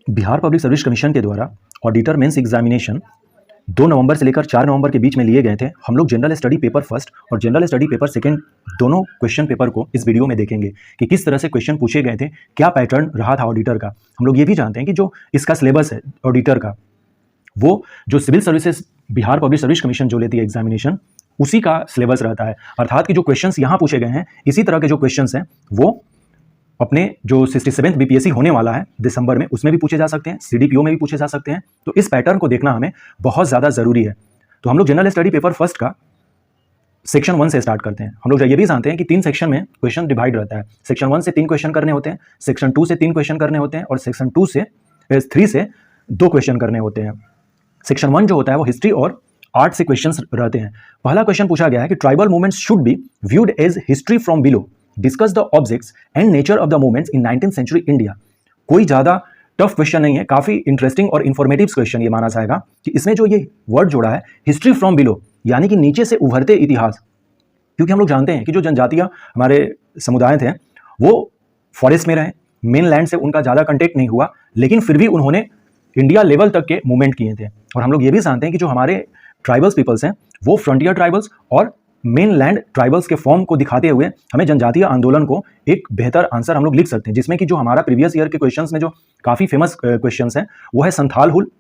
Bihar public service commission के द्वारा auditor mains examination 2 नवंबर से लेकर 4 नवंबर के बीच में लिए गए थे। हम लोग जनरल स्टडी पेपर फर्स्ट और जनरल स्टडी पेपर सेकंड दोनों क्वेश्चन पेपर को इस वीडियो में देखेंगे कि किस तरह से क्वेश्चन पूछे गए थे, क्या पैटर्न रहा था ऑडिटर का। हम लोग ये भी जानते हैं कि जो इसका सिलेबस है ऑडिटर का, वो जो civil services Bihar public service commission जो लेती है एग्जामिनेशन, उसी का सिलेबस रहता है। अर्थात कि जो क्वेश्चंस यहाँ पूछे गए हैं, इसी तरह के जो क्वेश्चंस हैं वो अपने जो 67th बीपीएससी होने वाला है दिसंबर में, उसमें भी पूछे जा सकते हैं, सीडीपीओ में भी पूछे जा सकते हैं। तो इस पैटर्न को देखना हमें बहुत ज़्यादा ज़रूरी है। तो हम लोग जनरल स्टडी पेपर फर्स्ट का सेक्शन 1 से स्टार्ट करते हैं। हम लोग ये भी जानते हैं कि 3 सेक्शन में क्वेश्चन डिवाइड रहता है। सेक्शन 1 से 3 क्वेश्चन करने होते हैं, सेक्शन 2 से 3 क्वेश्चन करने होते हैं और सेक्शन 3 से 2 क्वेश्चन करने होते हैं। सेक्शन 1 जो होता है वो हिस्ट्री और आर्ट से क्वेश्चंस रहते हैं। पहला क्वेश्चन पूछा गया है कि tribal movements should be viewed as history from below, discuss the objects and nature of the movements in 19th century India. कोई ज़्यादा टफ क्वेश्चन नहीं है, काफ़ी इंटरेस्टिंग और इन्फॉर्मेटिव क्वेश्चन ये माना जाएगा कि इसमें जो ये वर्ड जोड़ा है हिस्ट्री फ्रॉम बिलो, यानी कि नीचे से उभरते इतिहास। क्योंकि हम लोग जानते हैं कि जो जनजातीय हमारे समुदाय थे वो फॉरेस्ट में रहे, मेन लैंड से उनका ज़्यादा कंटेक्ट नहीं हुआ, लेकिन फिर भी उन्होंने इंडिया लेवल तक के मूवमेंट किए थे। और हम लोग ये भी जानते हैं कि जो हमारे ट्राइबल्स पीपल्स हैं वो फ्रंटियर ट्राइबल्स और मेन लैंड ट्राइबल्स के फॉर्म को दिखाते हुए हमें जनजातीय आंदोलन को एक बेहतर आंसर हम लोग लिख सकते हैं, जिसमें कि जो हमारा प्रीवियस ईयर के क्वेश्चंस में जो काफ़ी फेमस क्वेश्चंस हैं वो है संथाल हुल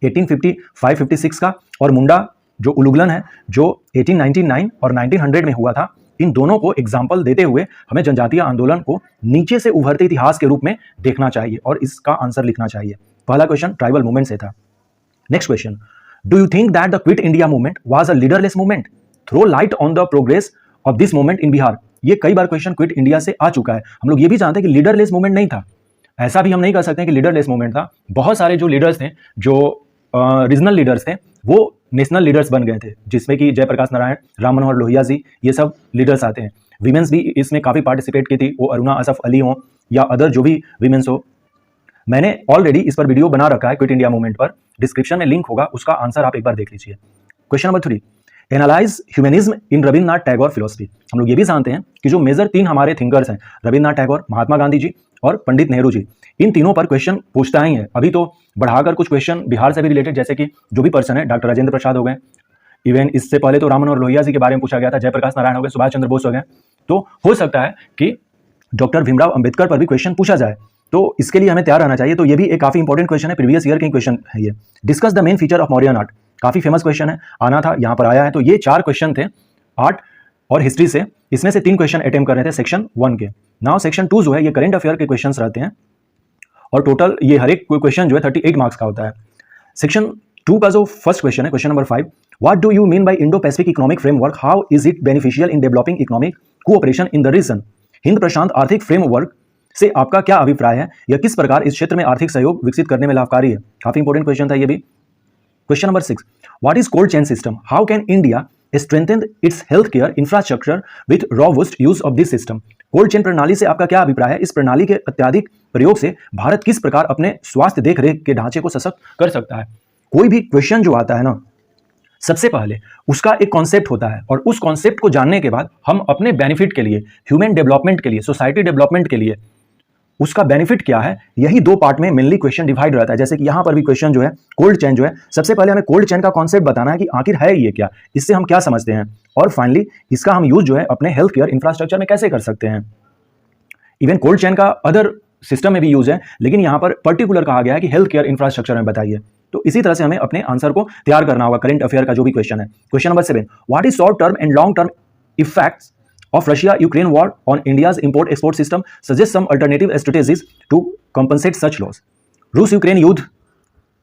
1855-56 का, और मुंडा जो उलुगलन है जो 1899 और 1900 में हुआ था। इन दोनों को एग्जाम्पल देते हुए हमें जनजातीय आंदोलन को नीचे से उभरते इतिहास के रूप में देखना चाहिए और इसका आंसर लिखना चाहिए। पहला क्वेश्चन ट्राइबल मूवमेंट से था। Next question, do you think that the quit India movement was a leaderless movement? Throw light on the progress of this movement in Bihar. ये कई बार क्वेश्चन क्विट इंडिया से आ चुका है। हम लोग ये भी जानते हैं कि लीडरलेस मूवमेंट नहीं था, ऐसा भी हम नहीं कर सकते हैं कि लीडरलेस मूवमेंट था। बहुत सारे जो लीडर्स थे, जो रीजनल लीडर्स थे, वो नेशनल लीडर्स बन गए थे, जिसमें कि जयप्रकाश नारायण, राम मनोहर लोहिया जी, ये सब लीडर्स आते हैं। वीमेंस भी इसमें काफ़ी पार्टिसिपेट की थी, वो अरुणा असफ अली हो या अदर जो भी वीमेंस हो। मैंने ऑलरेडी इस पर वीडियो बना रखा है क्विट इंडिया मूवमेंट पर, डिस्क्रिप्शन में लिंक होगा, उसका आंसर आप एक बार देख लीजिए। क्वेश्चन नंबर 3, एनालाइज ह्यूमनिज्म इन रविन्द्रनाथ टैगोर फिलोसफी। हम लोग ये भी जानते हैं कि जो मेजर 3 हमारे थिंकर्स हैं, रविन्द्रनाथ टैगोर, महात्मा गांधी जी और पंडित नेहरू जी, इन तीनों पर क्वेश्चन पूछता ही है। अभी तो बढ़ाकर कुछ क्वेश्चन बिहार से भी रिलेटेड, जैसे कि जो भी पर्सन है, डॉक्टर राजेंद्र प्रसाद हो गए, इवन इससे पहले तो राम मनोहर लोहिया जी के बारे में पूछा गया था, जयप्रकाश नारायण हो गए, सुभाष चंद्र बोस हो गए। तो हो सकता है कि डॉक्टर भीमराव अंबेडकर पर भी क्वेश्चन पूछा जाए, तो इसके लिए हमें तैयार रहना चाहिए। तो ये भी एक काफ़ी इंपॉर्टेंट क्वेश्चन है, प्रीवियस ईयर के क्वेश्चन है ये। Discuss the main feature of Mauryan art, काफ़ी फेमस क्वेश्चन है, आना था, यहाँ पर आया है। तो ये 4 क्वेश्चन थे आर्ट और हिस्ट्री से, इसमें से 3 क्वेश्चन अटेम्प्ट कर रहे थे सेक्शन 1 के। नाउ सेक्शन 2 जो है ये करंट अफेयर के क्वेश्चन रहते हैं और टोटल ये हर एक क्वेश्चन जो है 38 मार्क्स का होता है। सेक्शन 2 का जो फर्स्ट क्वेश्चन है, question number 5, what do you mean by Indo Pacific economic framework, how is it beneficial in developing economic cooperation in the region? हिंद प्रशांत आर्थिक फ्रेमवर्क से आपका क्या अभिप्राय है, यह किस प्रकार इस क्षेत्र में आर्थिक सहयोग विकसित करने में लाभकारी है? काफी इंपॉर्टेंट क्वेश्चन था ये भी। Question number 6, what is cold chain system, how can India strengthen it's health care infrastructure with robust use of this system? Cold chain प्रणाली से आपका क्या अभिप्राय है, इस प्रणाली के अत्यधिक प्रयोग से भारत किस प्रकार अपने स्वास्थ्य देखरेख के ढांचे को सशक्त कर सकता है? कोई भी क्वेश्चन जो आता है ना, सबसे पहले उसका एक कॉन्सेप्ट होता है और उस कॉन्सेप्ट को जानने के बाद हम अपने बेनिफिट के लिए, ह्यूमन डेवलपमेंट के लिए, सोसाइटी डेवलपमेंट के लिए उसका बेनिफिट क्या है, यही 2 पार्ट में मेनली क्वेश्चन डिवाइड रहता है। जैसे कि यहाँ पर भी क्वेश्चन जो है कोल्ड चेन जो है, सबसे पहले हमें कोल्ड चेन का कॉन्सेप्ट बताना है कि आखिर है ये क्या, इससे हम क्या समझते हैं, और फाइनली इसका हम यूज जो है अपने हेल्थ केयर इंफ्रास्ट्रक्चर में कैसे कर सकते हैं। इवन कोल्ड चेन का अदर सिस्टम में भी यूज है, लेकिन यहाँ पर पर्टिकुलर कहा गया है कि हेल्थ केयर इंफ्रास्ट्रक्चर में बताइए। तो इसी तरह से हमें अपने आंसर को तैयार करना होगा करंट अफेयर का जो भी क्वेश्चन है। Question number 7, what is short term and long term effects of Russia-Ukraine war on India's import-export system, suggest some alternative strategies to compensate such loss? रूस यूक्रेन युद्ध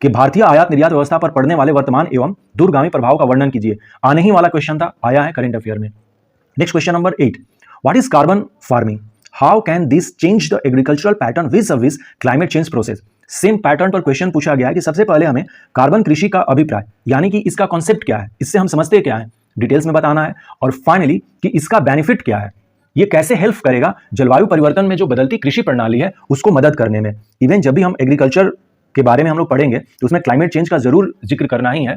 के भारतीय आयात निर्यात व्यवस्था पर पड़ने वाले वर्तमान एवं दूरगामी प्रभाव का वर्णन कीजिए। आने ही वाला क्वेश्चन था, आया है करंट अफेयर में। Next question number 8, what is carbon farming, how can this change the agricultural pattern with service climate change process? Same pattern पर क्वेश्चन पूछा गया है कि सबसे पहले हमें कार्बन कृषि का अभिप्राय, यानी कि इसका कॉन्सेप्ट क्या है, इससे हम समझते क्या है, डिटेल्स में बताना है, और फाइनली कि इसका बेनिफिट क्या है, ये कैसे हेल्प करेगा जलवायु परिवर्तन में जो बदलती कृषि प्रणाली है उसको मदद करने में। इवन जब भी हम एग्रीकल्चर के बारे में हम लोग पढ़ेंगे तो उसमें क्लाइमेट चेंज का जरूर जिक्र करना ही है,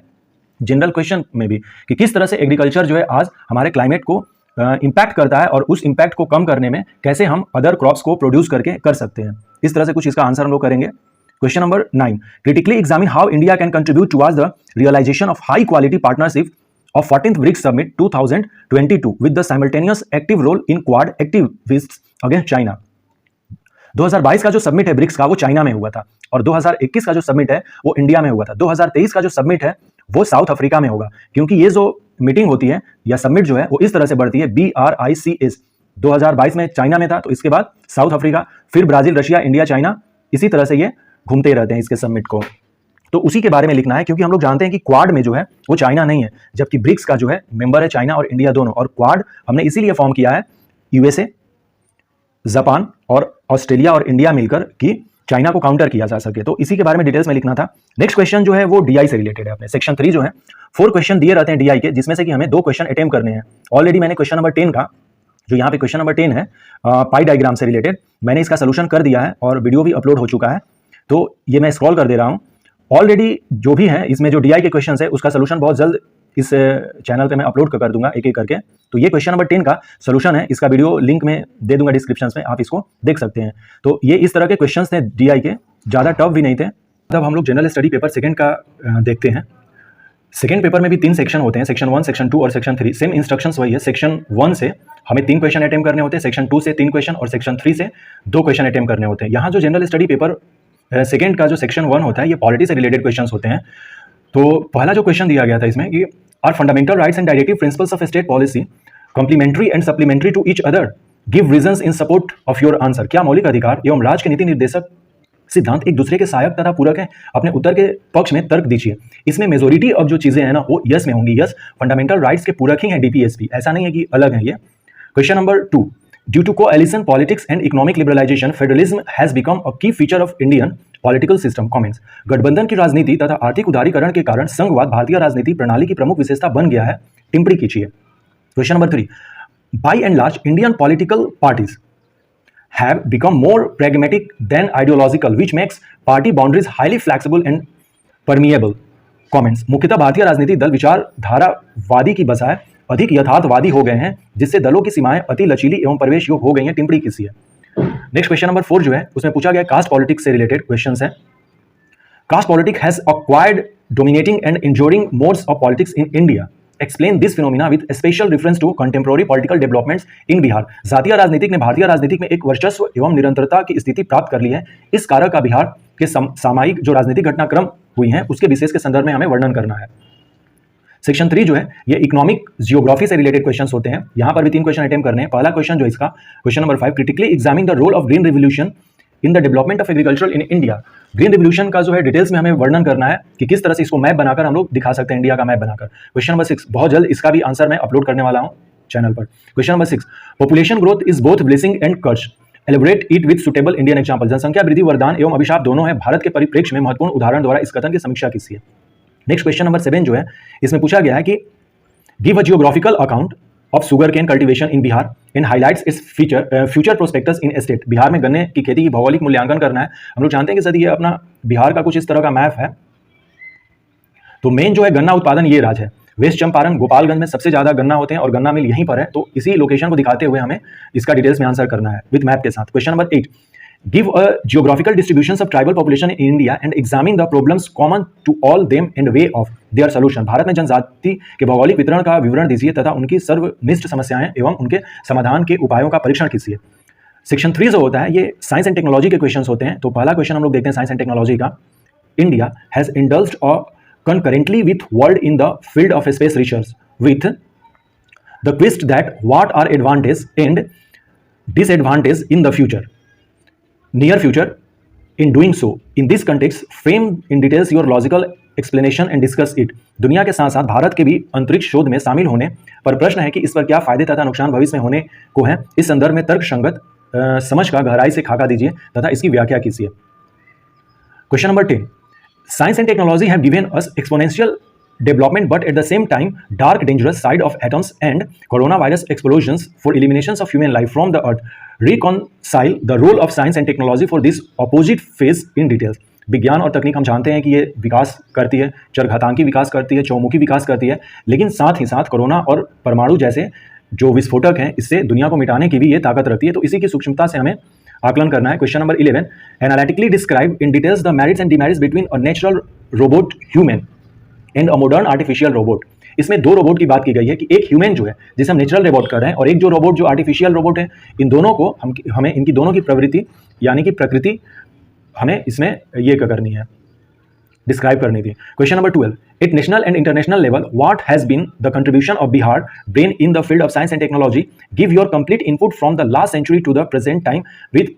जनरल क्वेश्चन में भी, कि किस तरह से एग्रीकल्चर जो है आज हमारे क्लाइमेट को इंपैक्ट करता है और उस इंपैक्ट को कम करने में कैसे हम अदर क्रॉप्स को प्रोड्यूस करके कर सकते हैं। इस तरह से कुछ इसका आंसर हम लोग करेंगे। Question number 9. Critically examine how India can contribute towards the realization of high quality partnership of 14th BRICS Summit 2022 with the simultaneous active role in Quad activists against China. 2022 का जो सबमिट है BRICS का वो China में हुआ था और 2021 का जो सबमिट है वो इंडिया में हुआ था। 2023 का जो सबमिट है वो साउथ अफ्रीका में होगा, क्योंकि ये जो मीटिंग होती है या सबमिट जो है वो इस तरह से बढ़ती है BRICS। 2022 में चाइना में था, तो इसके बाद साउथ अफ्रीका, फिर ब्राजील, रशिया, इंडिया, चाइना, इसी तरह से ये घूमते रहते हैं इसके सबमिट को। तो उसी के बारे में लिखना है, क्योंकि हम लोग जानते हैं कि क्वाड में जो है वो चाइना नहीं है, जबकि ब्रिक्स का जो है मेंबर है चाइना और इंडिया दोनों। और क्वाड हमने इसीलिए फॉर्म किया है USA, जापान और ऑस्ट्रेलिया और इंडिया मिलकर कि चाइना को काउंटर किया जा सके। तो इसी के बारे में डिटेल्स में लिखना था। नेक्स्ट क्वेश्चन जो है वो DI से रिलेटेड है। अपने सेक्शन 3 जो है 4 क्वेश्चन दिए रहते हैं DI के, जिसमें से कि हमें 2 क्वेश्चन अटेम्प्ट करने हैं। ऑलरेडी मैंने क्वेश्चन नंबर 10 का, जो यहाँ पे क्वेश्चन नंबर 10 है पाई डायग्राम से रिलेटेड, मैंने इसका सोल्यूशन कर दिया है और वीडियो भी अपलोड हो चुका है। तो ये मैं स्क्रॉल कर दे रहा हूँ। ऑलरेडी जो भी है इसमें जो DI के क्वेश्चन है उसका सोल्यूशन बहुत जल्द इस चैनल पे मैं अपलोड कर दूंगा एक एक करके। तो ये क्वेश्चन नंबर 10 का सोल्यूशन है, इसका वीडियो लिंक में दे दूंगा डिस्क्रिप्शन में, आप इसको देख सकते हैं। तो ये इस तरह के क्वेश्चन थे DI के, ज़्यादा टफ भी नहीं थे। तब हम लोग जनरल स्टडी पेपर सेकंड का देखते हैं। सेकंड पेपर में भी 3 सेक्शन होते हैं, सेक्शन 1, सेक्शन 2 और सेक्शन 3। सेम इंस्ट्रक्शंस वही है। सेक्शन 1 से हमें 3 क्वेश्चन अटेम्प्ट करने होते हैं, सेक्शन 2 से 3 क्वेश्चन और सेक्शन 3 से 2 क्वेश्चन अटेम्प्ट करने होते हैं। यहाँ जो जनरल स्टडी पेपर सेकंड का जो सेक्शन 1 होता है ये पॉलिटी से रिलेटेड क्वेश्चन होते हैं। तो पहला जो क्वेश्चन दिया गया था इसमें कि are fundamental rights and directive principles of state policy complementary and supplementary to each other, give reasons in support of your answer. क्या मौलिक अधिकार एवं राज्य के नीति निर्देशक सिद्धांत एक दूसरे के सहायक तथा पूरक है? अपने उत्तर के पक्ष में तर्क दीजिए। इसमें मेजोरिटी ऑफ जो चीजें हैं ना वो यस में होंगी। यस फंडामेंटल राइट्स के पूरक ही हैं DPSP, ऐसा नहीं है कि अलग है ये। Question number 2, due to coalition politics and economic liberalisation federalism has become a key feature of Indian political system. Comments, गठबंधन की राजनीति तथा आर्थिक उदारीकरण के कारण संघवाद भारतीय राजनीति प्रणाली की प्रमुख विशेषता बन गया है, टिप्पणी कीजिए। Question number 3, by and large Indian political parties have become more pragmatic than ideological, which makes party boundaries highly flexible and permeable. Comments, मुख्यतः भारतीय राजनीतिक दल विचारधारावादी की बजाय अधिक यथार्थवादी हो गए हैं, जिससे दलों की सीमाएं अति लचीली एवं प्रवेश योग्य हो गई हैं, टिप्पणी कीजिए। नेक्स्ट क्वेश्चन नंबर 4 जो है उसमें पूछा गया कास्ट पॉलिटिक्स से रिलेटेड क्वेश्चंस है। Caste politics has acquired dominating and enduring modes of politics in India. Explain this phenomena with special reference to contemporary political developments in Bihar. जातीय राजनीतिक ने भारतीय राजनीतिक में एक वर्चस्व एवं निरंतरता की स्थिति प्राप्त कर ली है। इस कारक का बिहार के सामयिक जो राजनीतिक घटनाक्रम हुई हैं उसके विशेष के संदर्भ में हमें वर्णन करना है। सेक्शन 3 जो है ये इकोनॉमिक जियोग्राफी से रिलेटेड क्वेश्चंस होते हैं। यहाँ पर भी 3 क्वेश्चन अटेम्प्ट करने हैं। पहला क्वेश्चन जो इसका question number 5, critically examine the role of green revolution in the development of agriculture in India. Green revolution का जो है डिटेल्स में हमें वर्णन करना है कि किस तरह से इसको मैप बनाकर हम लोग दिखा सकते हैं, इंडिया का मैप बनाकर। क्वेश्चन नंबर 6, बहुत जल्द इसका भी आंसर मैं अपलोड करने वाला हूं चैनल पर। Question number 6, population growth is both blessing and curse, elaborate it with suitable Indian example. जनसंख्या वृद्धि वरदान एवं अभिशाप दोनों है, भारत के परिप्रेक्ष्य में महत्वपूर्ण उदाहरण द्वारा इस कथन की समीक्षा कीजिए। नेक्स्ट क्वेश्चन नंबर 7 जो है इसमें पूछा गया है कि give a geographical account of sugar cane cultivation in Bihar and highlights its future prospects in state. Bihar में गन्ने की खेती की भौगोलिक मूल्यांकन करना है। हम लोग जानते हैं कि सर ये अपना बिहार का कुछ इस तरह का मैप है। तो मेन जो है गन्ना उत्पादन ये राज्य है। वेस्ट चंपारण गोपालगंज में सबसे ज्यादा गन्ना होते हैं और गन्ना मिल यहीं पर है। तो इसी लोकेशन को दिखाते हुए हमें इसका डिटेल्स में आंसर करना है विद मैप के साथ। Question number 8, give a geographical distribution of tribal population in India and examine the problems common to all them and way of their solution. Bharat में जनजाति के भौगोलिक वितरण का विवरण दीजिए तथा उनकी सर्वनिष्ठ समस्याएं एवं उनके समाधान के उपायों का परीक्षण कीजिए। सेक्शन 3 जो होता है ये साइंस एंड टेक्नोलॉजी के क्वेश्चंस होते हैं। तो पहला क्वेश्चन हम लोग देखते हैं साइंस एंड टेक्नोलॉजी का। India has indulged concurrently with world in the field of space research with the quest that what are advantages and disadvantages in the future near future in doing so. In this context, frame in details your logical explanation and discuss it. दुनिया के साथ साथ भारत के भी अंतरिक्ष शोध में शामिल होने पर प्रश्न है कि इस पर क्या फायदे तथा नुकसान भविष्य में होने को है। इस संदर्भ में तर्क संगत समझ का गहराई से खाका दीजिए तथा इसकी व्याख्या कीजिए। Question number 10, Science and technology have given us exponential development, but at the same time, dark, dangerous side of atoms and coronavirus explosions for eliminations of human life from the earth. Reconcile the role of science and technology for this opposite phase in details. विज्ञान और तकनीक हम जानते हैं कि ये विकास करती है, चरघातांकी विकास करती है, चौमुखी विकास करती है, लेकिन साथ ही साथ कोरोना और परमाणु जैसे जो विस्फोटक हैं इससे दुनिया को मिटाने की भी ये ताकत रखती है। तो इसी की सूक्ष्मता से हमें आकलन करना है। Question number 11, analytically describe in details the merits and demerits between a natural robot human and a modern artificial robot. इसमें दो रोबोट की बात की गई है कि एक ह्यूमन जो है जिसे हम नेचुरल रोबोट कर रहे हैं और एक जो रोबोट जो आर्टिफिशियल रोबोट है, इन दोनों को हमें इनकी दोनों की प्रवृत्ति यानी कि प्रकृति हमें इसमें ये करनी है, डिस्क्राइब करनी थी। Question number 12, at national and international level what has been the contribution of Bihar brain in the field of science and technology, give your complete input from the last century to the present time with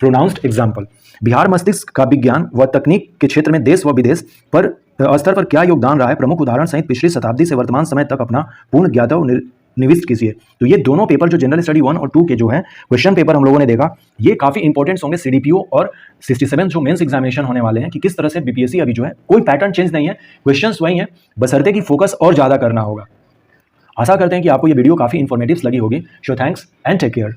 pronounced example. Bihar मस्तिष्क का विज्ञान व तकनीक के क्षेत्र में देश व विदेश पर स्तर पर क्या योगदान रहा है, प्रमुख उदाहरण सहित पिछली शताब्दी से वर्तमान समय तक अपना पूर्ण ज्ञातव निविष्ट कीजिए। तो ये दोनों पेपर जो जनरल स्टडी 1 और 2 के जो है क्वेश्चन पेपर हम लोगों ने देखा, ये काफी इंपॉर्टेंट होंगे सीडीपीओ और 67 जो मेंस एग्जामिनेशन होने वाले हैं कि किस तरह से बीपीएससी अभी जो है कोई पैटर्न चेंज नहीं है, क्वेश्चंस वही हैं, बशर्ते कि फोकस और ज्यादा करना होगा। आशा करते हैं कि आपको ये वीडियो काफी इंफॉर्मेटिव लगी होगी। So thanks and take care.